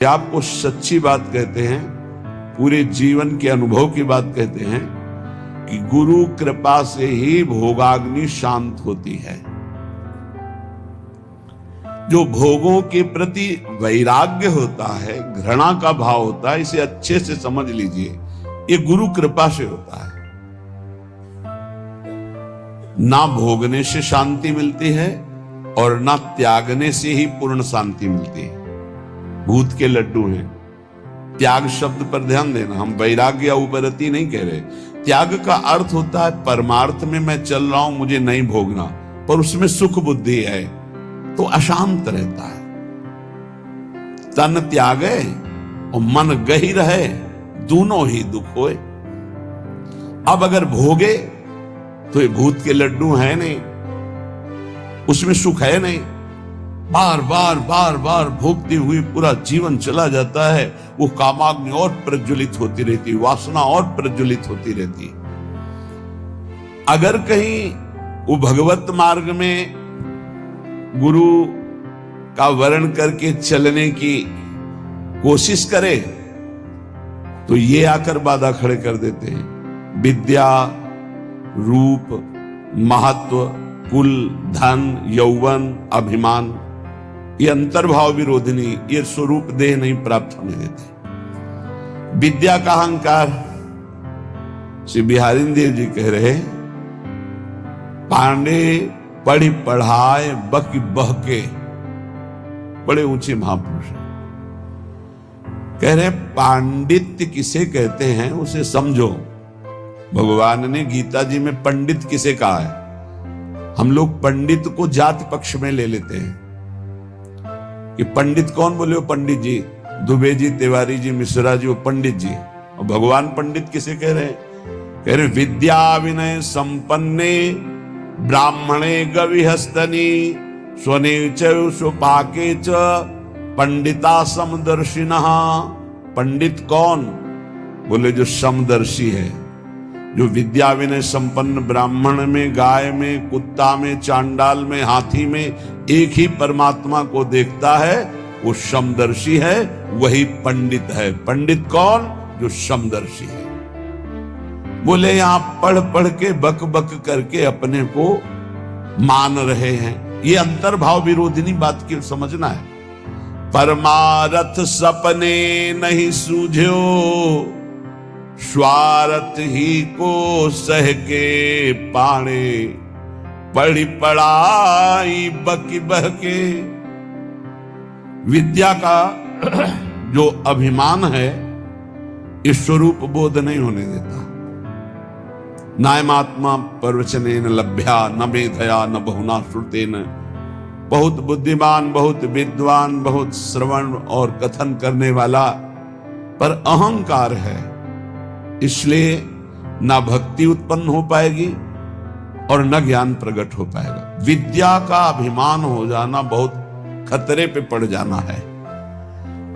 आपको सच्ची बात कहते हैं, पूरे जीवन के अनुभव की बात कहते हैं कि गुरु कृपा से ही भोगाग्नि शांत होती है। जो भोगों के प्रति वैराग्य होता है, घृणा का भाव होता है, इसे अच्छे से समझ लीजिए, ये गुरु कृपा से होता है। ना भोगने से शांति मिलती है और ना त्यागने से ही पूर्ण शांति मिलती है। भूत के लड्डू हैं। त्याग शब्द पर ध्यान देना, हम वैराग्य या उपरति नहीं कह रहे। त्याग का अर्थ होता है परमार्थ में मैं चल रहा हूं, मुझे नहीं भोगना, पर उसमें सुख बुद्धि है तो अशांत रहता है। तन त्यागे और मन गही रहे, दोनों ही दुख होए। अब अगर भोगे तो ये भूत के लड्डू है नहीं, उसमें सुख है नहीं। बार बार भोगती हुई पूरा जीवन चला जाता है। वो कामाग्नि और प्रज्वलित होती रहती, वासना और प्रज्वलित होती रहती। अगर कहीं वो भगवत मार्ग में गुरु का वर्ण करके चलने की कोशिश करे तो ये आकर बाधा खड़े कर देते हैं। विद्या, रूप, महत्व, कुल, धन, यौवन, अभिमान, ये अंतर्भाव विरोधिनी, ये स्वरूप देह नहीं प्राप्त होने देते। विद्या का अहंकार, श्री बिहारी देव जी कह रहे, पांडे पढ़ी पढ़ाए बक बहके, बड़े ऊंचे महापुरुष हैं। कह रहे पांडित्य किसे कहते हैं उसे समझो। भगवान ने गीता जी में पंडित किसे कहा है। हम लोग पंडित को जाति पक्ष में ले लेते हैं कि पंडित कौन बोले हो, पंडित जी, दुबे जी, तिवारी जी, मिश्रा जी, वो पंडित जी। और भगवान पंडित किसे कह रहे हैं? कह रहे विद्या विनय संपन्ने ब्राह्मणे गविहस्तनी स्वने च स्वपाके च पंडिता समदर्शिनः। पंडित कौन? बोले जो समदर्शी है, जो विद्या विनय संपन्न ब्राह्मण में, गाय में, कुत्ता में, चांडाल में, हाथी में एक ही परमात्मा को देखता है, वो समदर्शी है, वही पंडित है। पंडित कौन? जो समदर्शी है। बोले यहां पढ़ पढ़ के बक बक करके अपने को मान रहे हैं, ये अंतर्भाव विरोधिनी बात की समझना है। परमारथ सपने नहीं सूझो, स्वार्थ ही को सह के पाणे, पढ़ी पढ़ाई बकी बहके। विद्या का जो अभिमान है, इस स्वरूप बोध नहीं होने देता। नायमात्मा प्रवचनेन लभ्या न मेधया न बहुना श्रुतेन। बहुत बुद्धिमान, बहुत विद्वान, बहुत श्रवण और कथन करने वाला, पर अहंकार है, इसलिए ना भक्ति उत्पन्न हो पाएगी और न ज्ञान प्रकट हो पाएगा। विद्या का अभिमान हो जाना बहुत खतरे पे पड़ जाना है।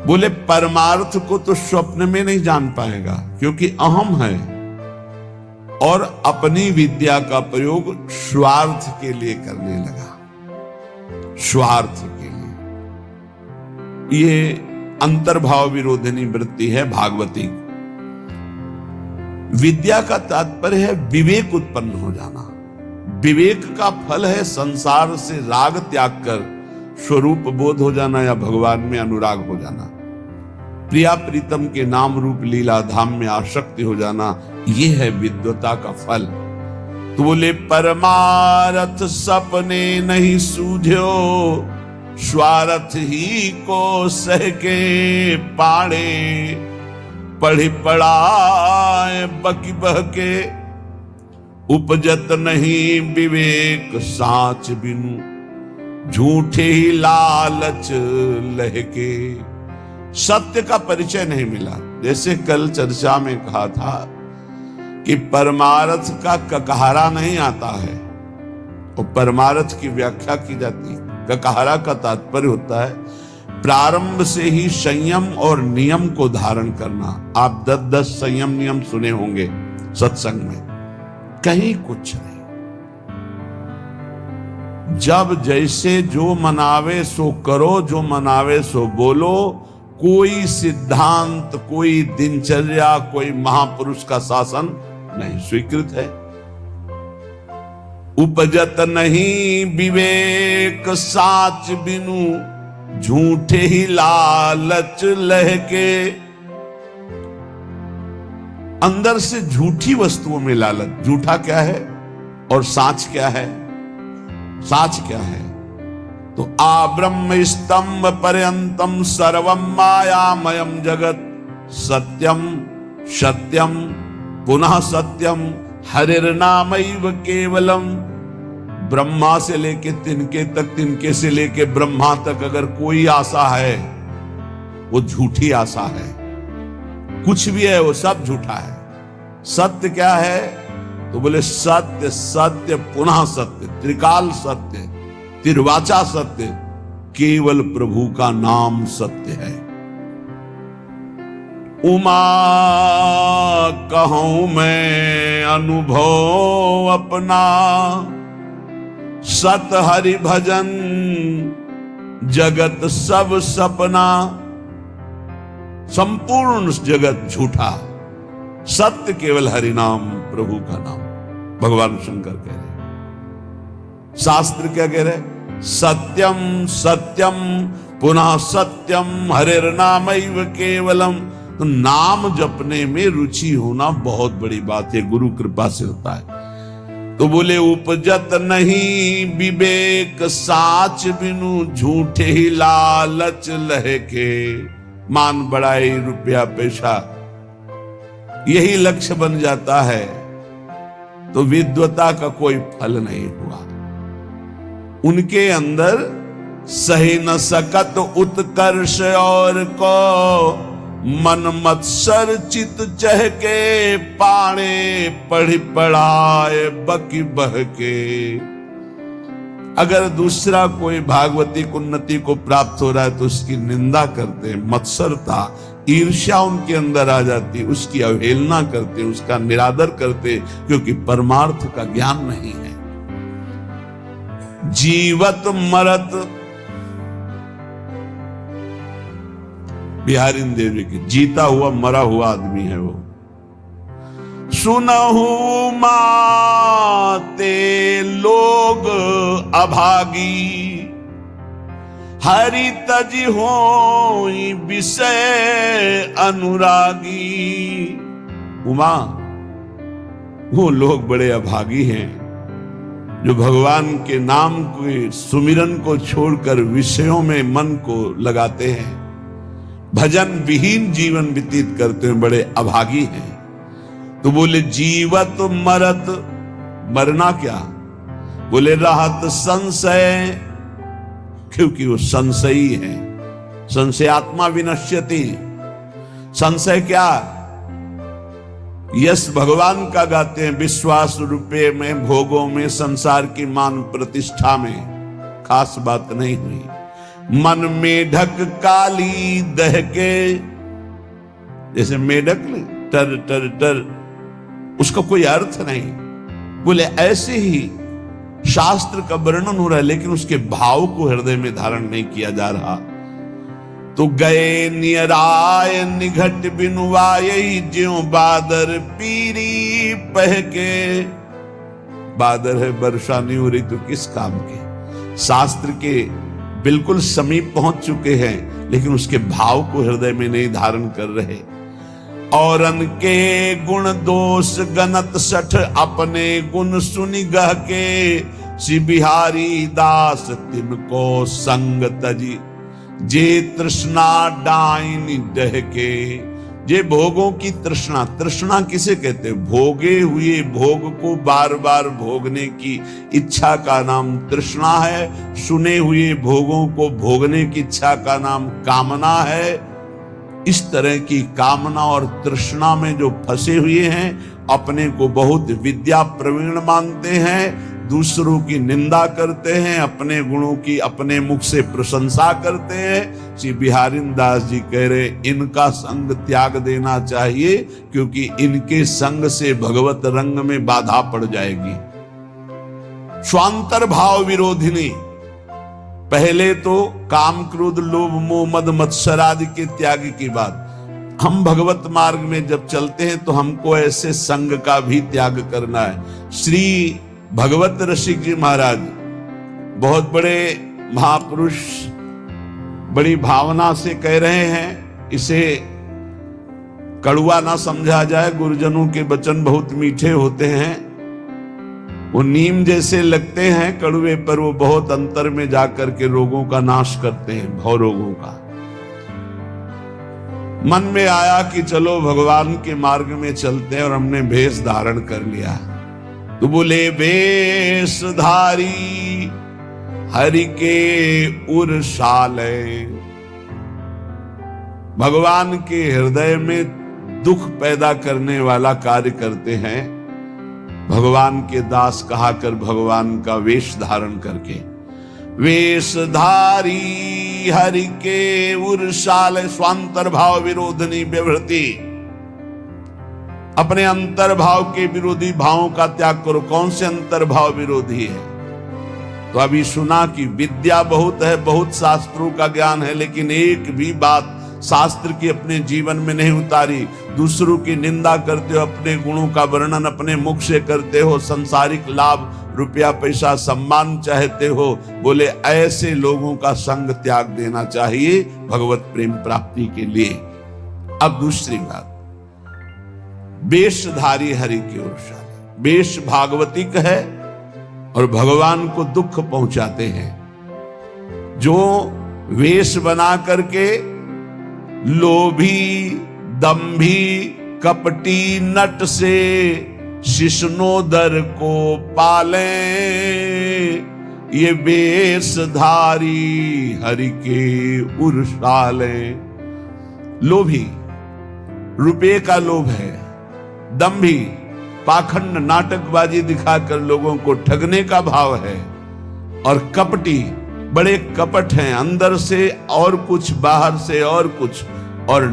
बोले परमार्थ को तो स्वप्न में नहीं जान पाएगा, क्योंकि अहम है और अपनी विद्या का प्रयोग स्वार्थ के लिए करने लगा। स्वार्थ के लिए ये अंतर्भाव विरोधिनी वृत्ति है भागवती। विद्या का तात्पर्य है विवेक उत्पन्न हो जाना। विवेक का फल है संसार से राग त्याग कर स्वरूप बोध हो जाना या भगवान में अनुराग हो जाना। प्रिया प्रीतम के नाम रूप लीला धाम में आसक्ति हो जाना, यह है विद्वता का फल। तो बोले परमारथ सपने नहीं सूझो, स्वार्थ ही को सह के पाड़े, पढ़ी पढ़ाए बकी बहके। उपजत नहीं विवेक साच बिनु, झूठे ही लालच लहके। सत्य का परिचय नहीं मिला। जैसे कल चर्चा में कहा था कि परमार्थ का ककहरा नहीं आता है, तो परमार्थ की व्याख्या की जाती है। ककहरा का तात्पर्य होता है प्रारंभ से ही संयम और नियम को धारण करना। आप 10 संयम नियम सुने होंगे सत्संग में, कहीं कुछ नहीं। जब जैसे जो मनावे सो करो, जो मनावे सो बोलो, कोई सिद्धांत, कोई दिनचर्या, कोई महापुरुष का शासन नहीं स्वीकृत है। उपजत नहीं विवेक साच बिनु, झूठे ही लालच लहके। अंदर से झूठी वस्तुओं में लालच। झूठा क्या है और साच क्या है? साच क्या है? तो आब्रह्म स्तंभ पर्यंतम सर्वम मायामयम जगत, सत्यम सत्यम पुनः सत्यम हरिर्नामैव केवलम। ब्रह्मा से लेके तिनके तक, तिनके से लेके ब्रह्मा तक अगर कोई आशा है वो झूठी आशा है। कुछ भी है वो सब झूठा है। सत्य क्या है? तो बोले सत्य सत्य पुनः सत्य, त्रिकाल सत्य, तिर्वाचा सत्य, केवल प्रभु का नाम सत्य है। उमा कहूं मैं अनुभव अपना, सत हरि भजन जगत सब सपना। संपूर्ण जगत झूठा, सत्य केवल हरि नाम, प्रभु का नाम। भगवान शंकर कह रहे, शास्त्र क्या कह रहे? सत्यम सत्यम पुनः सत्यम हरिर्नामैव केवलम। तो नाम जपने में रुचि होना बहुत बड़ी बात है, गुरु कृपा से होता है। तो बोले उपजत नहीं विवेक साच बिनु, झूठे ही लालच लहके। मान बढ़ाई, रुपया पैसा, यही लक्ष्य बन जाता है तो विद्वता का कोई फल नहीं हुआ। उनके अंदर सही न सकत उत्कर्ष और को, मन मत्सर चित चहके। पाणे पढ़ी पढ़ाए बकी बहके। अगर दूसरा कोई भागवती उन्नति को प्राप्त हो रहा है तो उसकी निंदा करते हैं, मत्सरता ईर्ष्या उनके अंदर आ जाती, उसकी अवहेलना करते, उसका निरादर करते, क्योंकि परमार्थ का ज्ञान नहीं है। जीवत मरत, बिहारी देवी की जीता हुआ मरा हुआ आदमी है वो। सुनहु माते लोग अभागी, हरि तज होई विषय अनुरागी। उमा, वो लोग बड़े अभागी हैं जो भगवान के नाम के सुमिरन को छोड़कर विषयों में मन को लगाते हैं, भजन विहीन जीवन व्यतीत करते हैं, बड़े अभागी हैं। तो बोले जीवत मरत, मरना क्या? बोले रहत संशय, क्योंकि वो संशयी है। संशयात्मा विनश्यति। संशय क्या? यश भगवान का गाते हैं, विश्वास रुपये में, भोगों में, संसार की मान प्रतिष्ठा में खास बात नहीं हुई। मन मेढक काली दहके, जैसे मेढक टर टर टर, उसका कोई अर्थ नहीं। बोले ऐसे ही शास्त्र का वर्णन हो रहा है लेकिन उसके भाव को हृदय में धारण नहीं किया जा रहा। तो गए नियराय निघट बिनुवाई, ज्यों बादर पीरी पहके। बादर है, वर्षा नहीं हो रही तो किस काम के? शास्त्र के बिल्कुल समीप पहुंच चुके हैं लेकिन उसके भाव को हृदय में नहीं धारण कर रहे। औरन के गुण दोष गणत सठ, अपने गुण सुनि गह के। श्री बिहारी दास तिनको संग तजी, जे तृष्णा डाइन डहके। जे भोगों की तृष्णा, तृष्णा किसे कहते हैं? भोगे हुए भोग को बार बार भोगने की इच्छा का नाम तृष्णा है। सुने हुए भोगों को भोगने की इच्छा का नाम कामना है। इस तरह की कामना और तृष्णा में जो फंसे हुए हैं, अपने को बहुत विद्या प्रवीण मानते हैं, दूसरों की निंदा करते हैं, अपने गुणों की अपने मुख से प्रशंसा करते हैं। श्री बिहारी दास जी कह रहे इनका संग त्याग देना चाहिए, क्योंकि इनके संग से भगवत रंग में बाधा पड़ जाएगी। स्वांतर भाव विरोधिनी, पहले तो काम क्रोध लोभ मोह मद मत्सर आदि के त्याग की बात। हम भगवत मार्ग में जब चलते हैं तो हमको ऐसे संग का भी त्याग करना है। श्री भगवत रसिक जी महाराज बहुत बड़े महापुरुष बड़ी भावना से कह रहे हैं, इसे कड़वा ना समझा जाए। गुरुजनों के वचन बहुत मीठे होते हैं, वो नीम जैसे लगते हैं कड़वे, पर वो बहुत अंतर में जाकर के रोगों का नाश करते हैं, भव रोगों का। मन में आया कि चलो भगवान के मार्ग में चलते हैं, और हमने भेष धारण कर लिया। तो बोले वेशधारी हरि के उरसाले। भगवान के हृदय में दुख पैदा करने वाला कार्य करते हैं। भगवान के दास कहा कर भगवान का वेश धारण करके। वेशधारी हरि के उरसाले स्वांतर्भाव विरोधनी व्यवृत्ति। अपने अंतर्भाव के विरोधी भावों का त्याग करो। कौन से अंतर्भाव विरोधी है? तो अभी सुना कि विद्या बहुत है, बहुत शास्त्रों का ज्ञान है, लेकिन एक भी बात शास्त्र की अपने जीवन में नहीं उतारी। दूसरों की निंदा करते हो, अपने गुणों का वर्णन अपने मुख से करते हो, संसारिक लाभ रुपया पैसा सम्मान चाहते हो। बोले ऐसे लोगों का संग त्याग देना चाहिए भगवत प्रेम प्राप्ति के लिए। अब दूसरी बात, वेशधारी हरि की ओर। वेश भागवतिक है और भगवान को दुख पहुंचाते हैं। जो वेश बना करके लोभी दंभी कपटी नट से शिष्णोदर को पाले, ये वेशधारी हरि के उरसाले। लोभी, रुपये का लोभ है। दंभी, पाखंड नाटकबाजी दिखाकर लोगों को ठगने का भाव है। और कपटी, बड़े कपट हैं, अंदर से और कुछ बाहर से और कुछ। और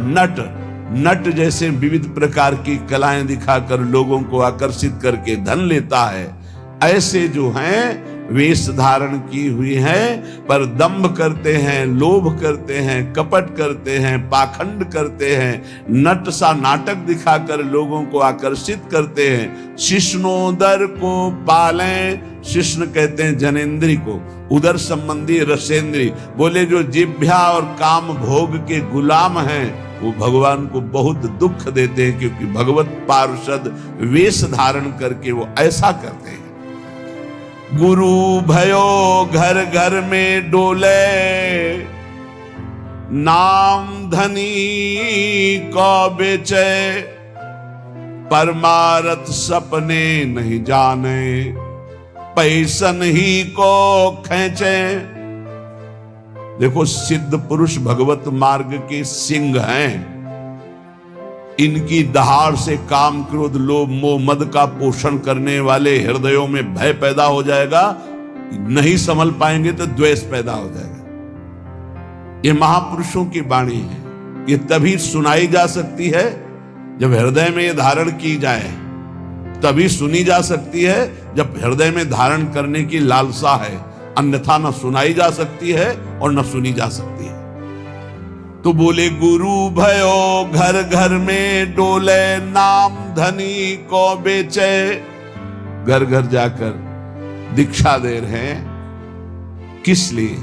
नट जैसे विविध प्रकार की कलाएं दिखाकर लोगों को आकर्षित करके धन लेता है। ऐसे जो हैं वेश धारण की हुई है, पर दंभ करते हैं, लोभ करते हैं, कपट करते हैं, पाखंड करते हैं, नट सा नाटक दिखाकर लोगों को आकर्षित करते हैं। शिष्णोदर को पालें। शिष्ण कहते हैं जनेन्द्री को, उदर संबंधी रसेंद्री। बोले जो जिभ्या और काम भोग के गुलाम हैं वो भगवान को बहुत दुख देते हैं, क्योंकि भगवत पार्षद वेश धारण करके वो ऐसा करते हैं। गुरु भयो घर घर में डोले, नाम धनी को बेचे, परमारथ सपने नहीं जाने, पैसन ही को खींचे। देखो सिद्ध पुरुष भगवत मार्ग के सिंह हैं। इनकी दहाड़ से काम क्रोध लोभ मोह मद का पोषण करने वाले हृदयों में भय पैदा हो जाएगा। नहीं संभल पाएंगे तो द्वेष पैदा हो जाएगा। ये महापुरुषों की वाणी है। ये तभी सुनाई जा सकती है जब हृदय में ये धारण की जाए, तभी सुनी जा सकती है जब हृदय में धारण करने की लालसा है। अन्यथा न सुनाई जा सकती है और न सुनी जा सकती है। तो बोले गुरु भयो घर घर में डोले, नाम धनी को बेचे। घर घर जाकर दीक्षा दे रहे हैं। किस लिए?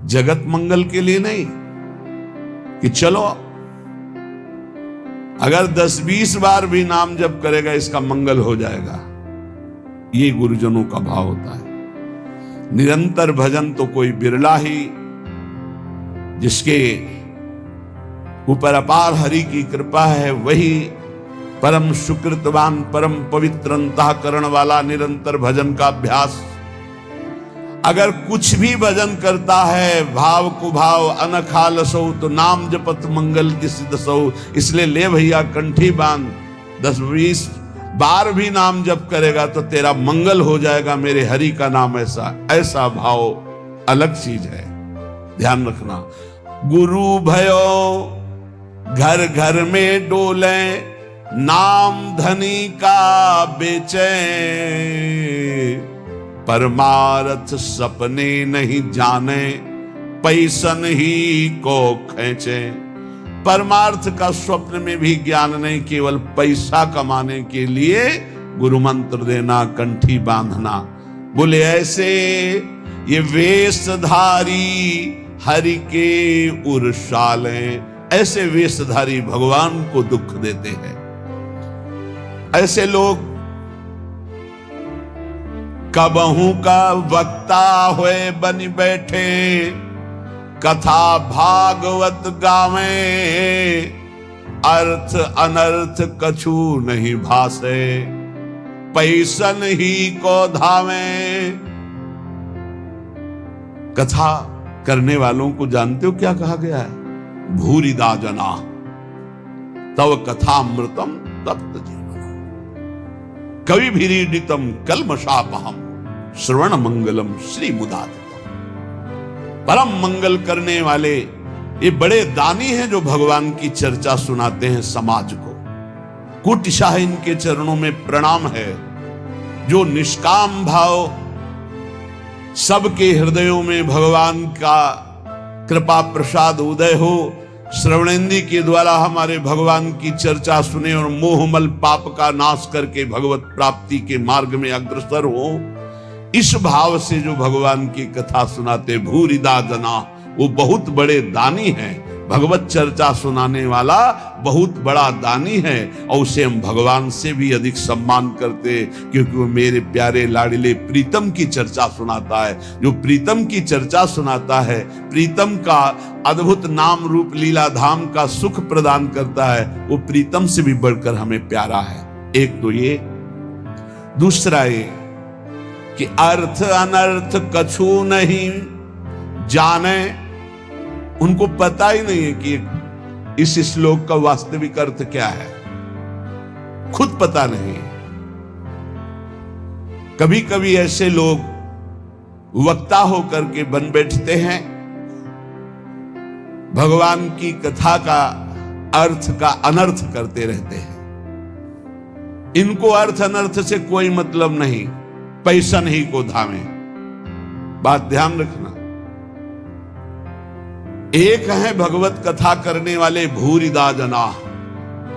जगत मंगल के लिए नहीं कि चलो अगर 10-20 बार भी नाम जप करेगा इसका मंगल हो जाएगा। ये गुरुजनों का भाव होता है। निरंतर भजन तो कोई बिरला ही, जिसके ऊपर अपार हरि की कृपा है, वही परम सुकृतवान परम पवित्र अंतःकरण वाला निरंतर भजन का अभ्यास। अगर कुछ भी भजन करता है भाव कुभाव अनखाल सो, तो नाम जपत मंगल की सिद्ध सो। इसलिए ले भैया कंठी बांध, 10-20 बार भी नाम जप करेगा तो तेरा मंगल हो जाएगा मेरे हरि का नाम। ऐसा भाव अलग चीज है, ध्यान रखना। गुरु भयो घर घर में डोले, नाम धनी का बेचे, परमार्थ सपने नहीं जाने, पैसन ही को खींचे। परमार्थ का स्वप्न में भी ज्ञान नहीं, केवल पैसा कमाने के लिए गुरु मंत्र देना, कंठी बांधना। बोले ऐसे ये वेशधारी हरि के उर्शाले, ऐसे वेशधारी भगवान को दुख देते हैं। ऐसे लोग कबहू का वक्ता हुए बन बैठे, कथा भागवत गावे, अर्थ अनर्थ कछु नहीं भासे, पैसन ही को धावे। कथा करने वालों को जानते हो क्या कहा गया है? भूरिदा जना तव कथामृतम तप्त जीवन, कवि भीरीडितम कल्मषापहम, श्रवण मंगलम श्री मुदादितम। परम मंगल करने वाले ये बड़े दानी हैं जो भगवान की चर्चा सुनाते हैं समाज को। कुटिशाह इनके चरणों में प्रणाम है। जो निष्काम भाव सबके हृदयों में भगवान का कृपा प्रसाद उदय हो, श्रवणेंद्र के द्वारा हमारे भगवान की चर्चा सुने और मोहमल पाप का नाश करके भगवत प्राप्ति के मार्ग में अग्रसर हो, इस भाव से जो भगवान की कथा सुनाते भूरिदा जना, वो बहुत बड़े दानी हैं। भगवत चर्चा सुनाने वाला बहुत बड़ा दानी है और उसे हम भगवान से भी अधिक सम्मान करते, क्योंकि वो मेरे प्यारे लाडले प्रीतम की चर्चा सुनाता है। जो प्रीतम की चर्चा सुनाता है, प्रीतम का अद्भुत नाम रूप लीला धाम का सुख प्रदान करता है, वो प्रीतम से भी बढ़कर हमें प्यारा है। एक तो ये, दूसरा ये कि अर्थ अनर्थ कछु नहीं जाने। उनको पता ही नहीं है कि इस श्लोक का वास्तविक अर्थ क्या है, खुद पता नहीं। कभी कभी ऐसे लोग वक्ता होकर के बन बैठते हैं, भगवान की कथा का अर्थ का अनर्थ करते रहते हैं। इनको अर्थ अनर्थ से कोई मतलब नहीं, पैसन ही को धामे। बात ध्यान रखना। एक है भगवत कथा करने वाले भूरिदा जना,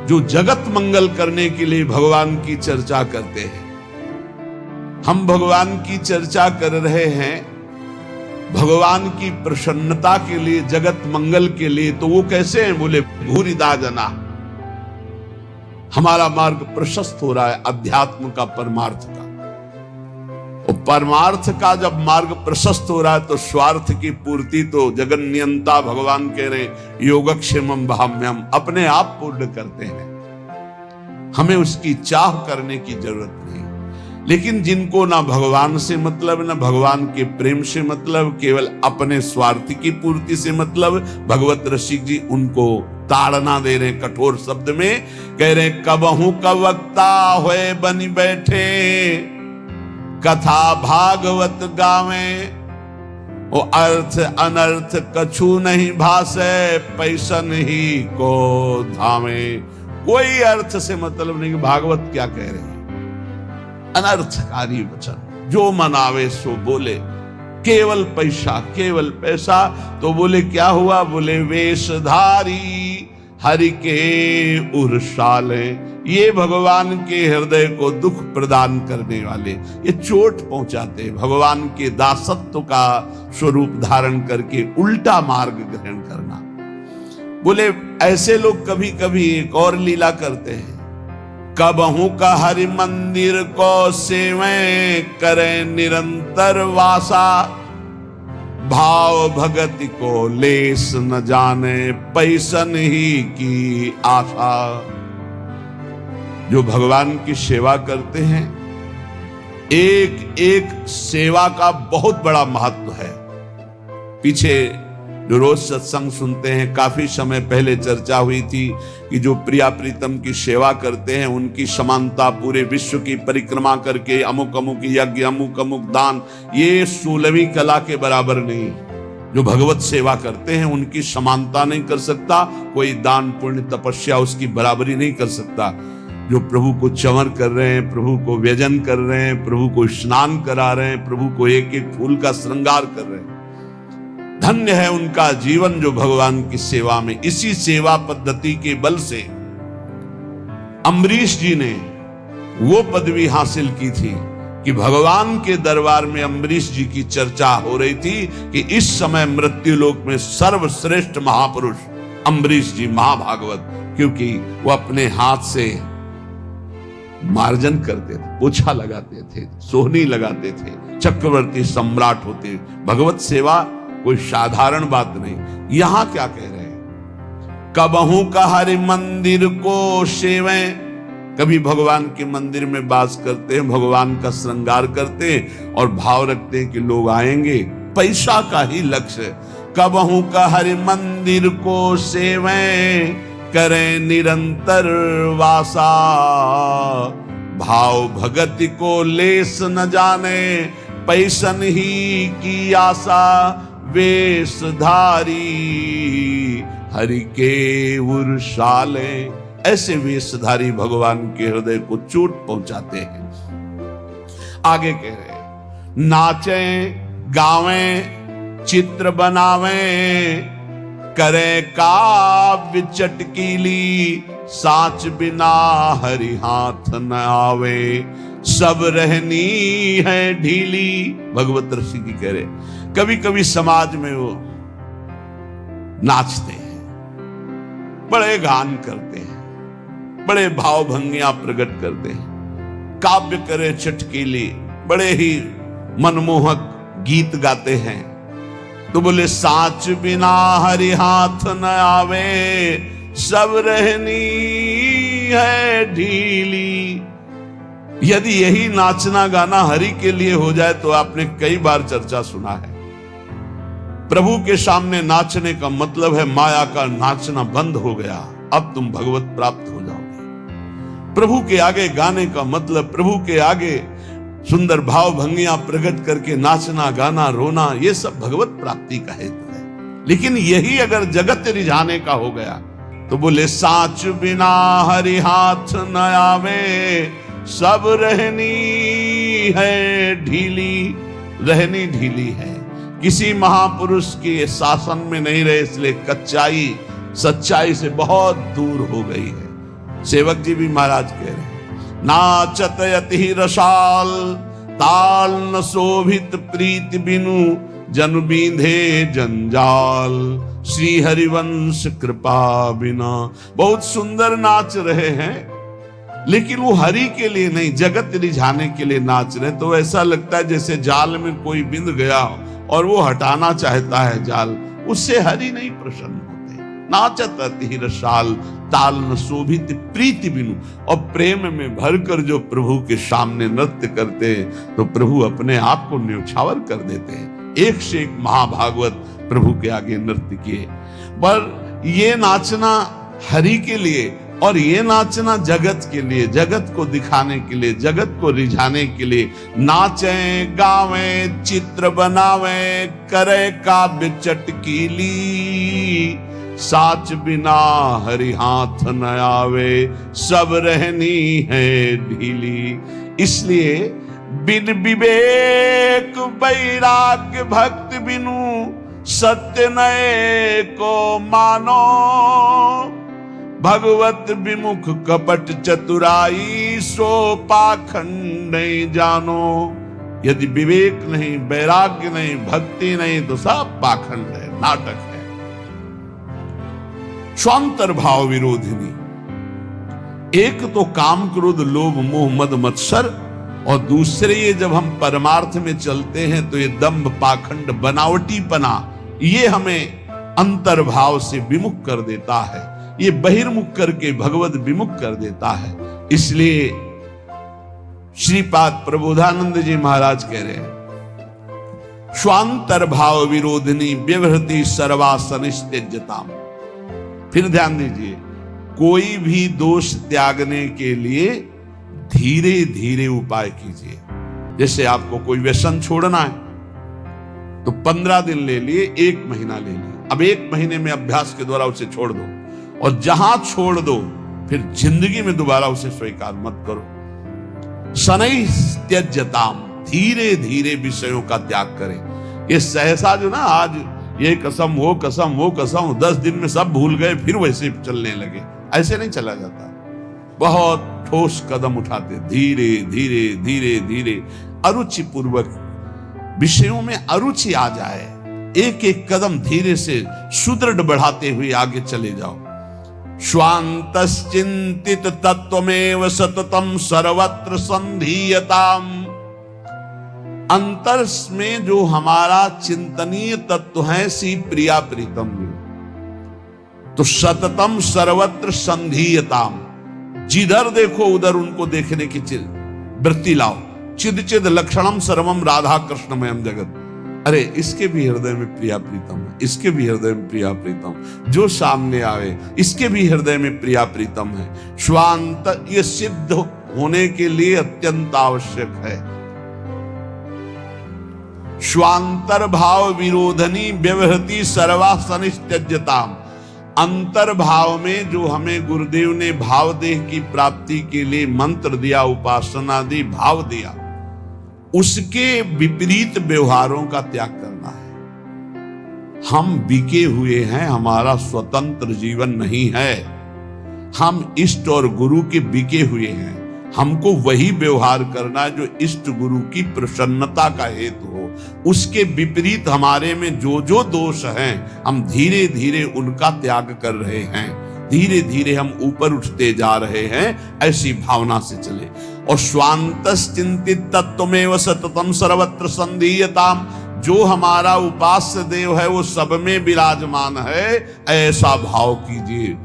जो जगत मंगल करने के लिए भगवान की चर्चा करते हैं। हम भगवान की चर्चा कर रहे हैं भगवान की प्रसन्नता के लिए, जगत मंगल के लिए, तो वो कैसे हैं? बोले भूरिदा जना। हमारा मार्ग प्रशस्त हो रहा है अध्यात्म का, परमार्थ का। और परमार्थ का जब मार्ग प्रशस्त हो रहा है तो स्वार्थ की पूर्ति तो जगन्नियंता भगवान कह रहे योगक्षेमम भाम्यम, अपने आप पूर्ण करते हैं। हमें उसकी चाह करने की जरूरत नहीं। लेकिन जिनको ना भगवान से मतलब, ना भगवान के प्रेम से मतलब, केवल अपने स्वार्थ की पूर्ति से मतलब, भगवत रसिक जी उनको ताड़ना दे रहे कठोर शब्द में, कह रहे कबहू का वक्ता होए बनी बैठे, कथा भागवत गावे, ओ अर्थ अनर्थ कछु नहीं भासे, पैसन ही को धामे। कोई अर्थ से मतलब नहीं। भागवत क्या कह रहे हैं? अनर्थकारी वचन, जो मनावे सो बोले, केवल पैसा, केवल पैसा। तो बोले क्या हुआ? बोले वेशधारी हरि के उर्साले, ये भगवान के हृदय को दुख प्रदान करने वाले, ये चोट पहुंचाते, भगवान के दासत्व का स्वरूप धारण करके उल्टा मार्ग ग्रहण करना। बोले ऐसे लोग कभी कभी एक और लीला करते हैं, कबहू का हरि मंदिर को सेवे करें निरंतर वासा, भाव भगति को लेस न जाने, पैसन ही की आशा। जो भगवान की सेवा करते हैं, एक एक सेवा का बहुत बड़ा महत्व है। पीछे जो रोज सत्संग सुनते हैं, काफी समय पहले चर्चा हुई थी कि जो प्रिया प्रीतम की सेवा करते हैं उनकी समानता पूरे विश्व की परिक्रमा करके अमुक अमुक यज्ञ, अमुक अमुक दान, ये 16वीं कला के बराबर नहीं। जो भगवत सेवा करते हैं उनकी समानता नहीं कर सकता कोई, दान पुण्य तपस्या उसकी बराबरी नहीं कर सकता। जो प्रभु को चंवर कर रहे हैं, प्रभु को व्यजन कर रहे हैं, प्रभु को स्नान करा रहे हैं, प्रभु को एक एक फूल का श्रृंगार कर रहे हैं। धन्य है उनका जीवन जो भगवान की सेवा में, इसी सेवा पद्धति के बल से अम्बरीश जी ने वो पदवी हासिल की थी कि भगवान के दरबार में अम्बरीश जी की चर्चा हो रही थी कि इस समय मृत्युलोक में सर्वश्रेष्ठ महापुरुष अम्बरीश जी महाभागवत, क्योंकि वो अपने हाथ से मार्जन करते थे, पोछा लगाते थे, सोहनी लगाते थे, चक्रवर्ती सम्राट होते। भगवत सेवा कोई साधारण बात नहीं। यहां क्या कह रहे हैं, कबहू का हरि मंदिर को सेवें, कभी भगवान के मंदिर में वास करते हैं, भगवान का श्रृंगार करते हैं और भाव रखते हैं कि लोग आएंगे, पैसा का ही लक्ष्य। कबहू का हरि मंदिर को सेवें, करें निरंतर वासा, भाव भगति को लेस न जाने, पैसन ही की आशा, वेशधारी हरि के उर्शाले। ऐसे वेशधारी भगवान के हृदय को चोट पहुंचाते हैं। आगे कह रहे हैं, नाचें गावें चित्र बनावें, करे काव्य चटकीली, साच बिना हरि हाथ न आवे, सब रहनी है ढीली। भगवत ऋषि की कह रहे, कभी कभी समाज में वो नाचते हैं, बड़े गान करते हैं, बड़े भाव भंगियां प्रकट करते हैं, काव्य करे चटकीली, बड़े ही मनमोहक गीत गाते हैं। तो बोले साच बिना हरि हाथ न आवे, सब रहनी है ढीली। यदि यही नाचना गाना हरि के लिए हो जाए तो आपने कई बार चर्चा सुना है, प्रभु के सामने नाचने का मतलब है माया का नाचना बंद हो गया, अब तुम भगवत प्राप्त हो जाओगे। प्रभु के आगे गाने का मतलब प्रभु के आगे सुंदर भाव भंगियां प्रकट करके नाचना गाना रोना, ये सब भगवत प्राप्ति का हेतु है। लेकिन यही अगर जगत रिझाने का हो गया तो बोले साच बिना हरि हाथ न आवे, सब रहनी है ढीली। रहनी ढीली है, किसी महापुरुष के शासन में नहीं रहे, इसलिए कच्चाई सच्चाई से बहुत दूर हो गई है। सेवक जी भी महाराज कह रहे हैं, नाचत यति रसाल, ताल न शोभित प्रीति बिनु, जन बींधे जंजाल, श्री हरिवंश कृपा बिना। बहुत सुंदर नाच रहे हैं, लेकिन वो हरि के लिए नहीं, जगत रिझाने के लिए नाच रहे। तो ऐसा लगता है जैसे जाल में कोई बिंद गया और वो हटाना चाहता है जाल, उससे हरि नहीं प्रसन्न होते। नाचत अति रसाल, ताल न शोभित प्रीति बिनु। और प्रेम में भरकर जो प्रभु के सामने नृत्य करते हैं तो प्रभु अपने आप को न्यौछावर कर देते हैं। एक से एक महाभागवत प्रभु के आगे नृत्य किए। पर ये नाचना हरि के लिए और ये नाचना जगत के लिए, जगत को दिखाने के लिए, जगत को रिझाने के लिए। नाचें गावें चित्र बनावें, करे काव्य चटकीली, साच बिना हरि हाथ न आवे, सब रहनी है ढीली। इसलिए बिन विवेक वैराग्य भक्ति बिनु, सत्य नए को मानो, भगवत विमुख कपट चतुराई, सो पाखंड नहीं जानो। यदि विवेक नहीं, वैराग्य नहीं, भक्ति नहीं तो सब पाखंड है, नाटक है। स्वांतर भाव विरोधिनी, एक तो काम क्रोध लोभ मोह मद मत्सर, और दूसरे ये जब हम परमार्थ में चलते हैं तो ये दंभ पाखंड बनावटीपना, ये हमें अंतर्भाव से विमुख कर देता है, ये बहिर्मुख करके भगवत विमुख कर देता है। इसलिए श्रीपाद प्रबोधानंद जी महाराज कह रहे हैं, स्वांतर भाव विरोधिनी व्यवहृति सर्वासनिस्त्यज्यताम। फिर ध्यान दीजिए, कोई भी दोष त्यागने के लिए धीरे धीरे उपाय कीजिए। जैसे आपको कोई व्यसन छोड़ना है तो 15 दिन ले लिए, 1 महीना ले लिए। अब 1 महीने में अभ्यास के द्वारा उसे छोड़ दो, और जहां छोड़ दो फिर जिंदगी में दोबारा उसे स्वीकार मत करो। शनै त्यज्यताम, धीरे धीरे विषयों का त्याग करें। ये सहसा जो ना आज ये कसम वो कसम वो कसम 10 दिन में सब भूल गए, फिर वैसे चलने लगे, ऐसे नहीं चला जाता। बहुत ठोस कदम उठाते, धीरे धीरे धीरे धीरे अरुचि पूर्वक विषयों में अरुचि आ जाए, एक एक कदम धीरे से सुदृढ़ बढ़ाते हुए आगे चले जाओ। श्वान्तश्चिन्तित तत्त्वमेव सततम सर्वत्र संधीयताम, अंतर में जो हमारा चिंतनीय तत्व है सी प्रिया प्रीतम, तो सततम सर्वत्र संधीयताम, जिधर देखो उधर उनको देखने की वृत्ति लाओ। चिद चिद लक्षणम सर्वम राधा कृष्णमयम जगत, अरे इसके भी हृदय में प्रिया प्रीतम है, इसके भी हृदय में प्रिया प्रीतम, जो सामने आवे इसके भी हृदय में प्रिया प्रीतम है। स्वांत ये सिद्ध होने के लिए अत्यंत आवश्यक है। स्वांतर भाव विरोधनी व्यवहृति सर्वा सनित्यज्यताम, अंतर्भाव में जो हमें गुरुदेव ने भाव देह की प्राप्ति के लिए मंत्र दिया, उपासना दी, भाव दिया, उसके विपरीत व्यवहारों का त्याग करना है। हम बिके हुए हैं, हमारा स्वतंत्र जीवन नहीं है, हम इष्ट और गुरु के बिके हुए हैं। हमको वही व्यवहार करना है जो इष्ट गुरु की प्रसन्नता का हेतु हो। उसके विपरीत हमारे में जो जो दोष हैं, हम धीरे धीरे उनका त्याग कर रहे हैं, धीरे धीरे हम ऊपर उठते जा रहे हैं, ऐसी भावना से चले। और स्वान्तश्चिन्तित तत्त्वमेव सततम सर्वत्र संधीयताम, जो हमारा उपास्य देव है वो सब में विराजमान है, ऐसा भाव कीजिए।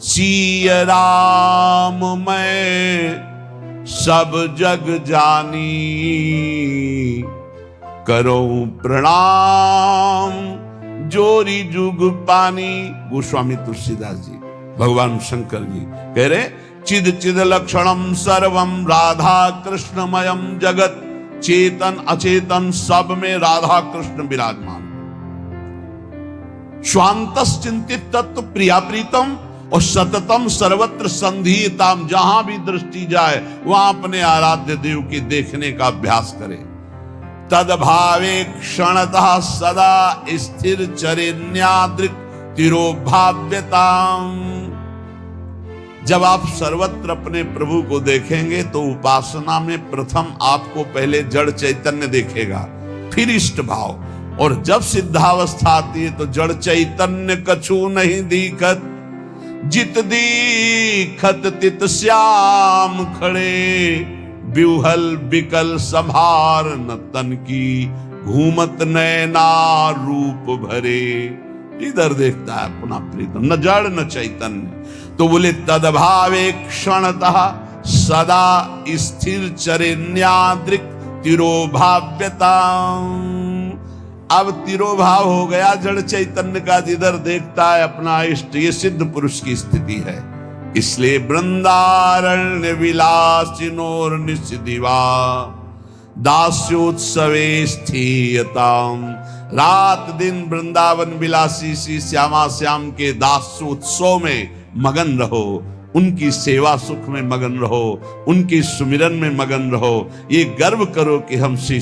सिय राम मैं सब जग जानी, करो प्रणाम जोरी जुग पानी। गोस्वामी तुलसीदास जी, भगवान शंकर जी कह रहे, चिद चिद लक्षणम सर्वम राधा कृष्णमयम जगत, चेतन अचेतन सब में राधा कृष्ण विराजमान। स्वान्तश्चिन्तित तत्व प्रिया प्रीतम और सततम सर्वत्र संधीयताम, जहां भी दृष्टि जाए वहां अपने आराध्य देव की देखने का अभ्यास करें। तदभावे क्षणतः सदा स्थिर चरेन्यादृक् तिरोभाव्यताम, जब आप सर्वत्र अपने प्रभु को देखेंगे तो उपासना में प्रथम आपको पहले जड़ चैतन्य देखेगा, फिर इष्ट भाव, और जब सिद्धावस्था आती है तो जड़ चैतन्य कछु नहीं दिखत, जित दीखत तित श्याम खड़े, ब्यूहल बिकल संभार न तन की, घूमत नैना रूप भरे। इधर देखता है अपना प्रीतम, न जड़ न चैतन्य। तो बोले तदभावे क्षणतः सदा स्थिर चरेन्यादृक् तिरोभाव्यता। अब तिरोभाव हो गया जड़ चैतन्य का, जिधर देखता है अपना इष्ट, ये सिद्ध पुरुष की स्थिति है। इसलिए वृंदारण्य विलासिनोर निषदिवा दास्योत्सवे स्थीयताम, रात दिन वृंदावन विलासी श्री श्यामा श्याम के दास्योत्सव में मगन रहो, उनकी सेवा सुख में मगन रहो, उनकी सुमिरन में मगन रहो। ये गर्व करो कि हम श्री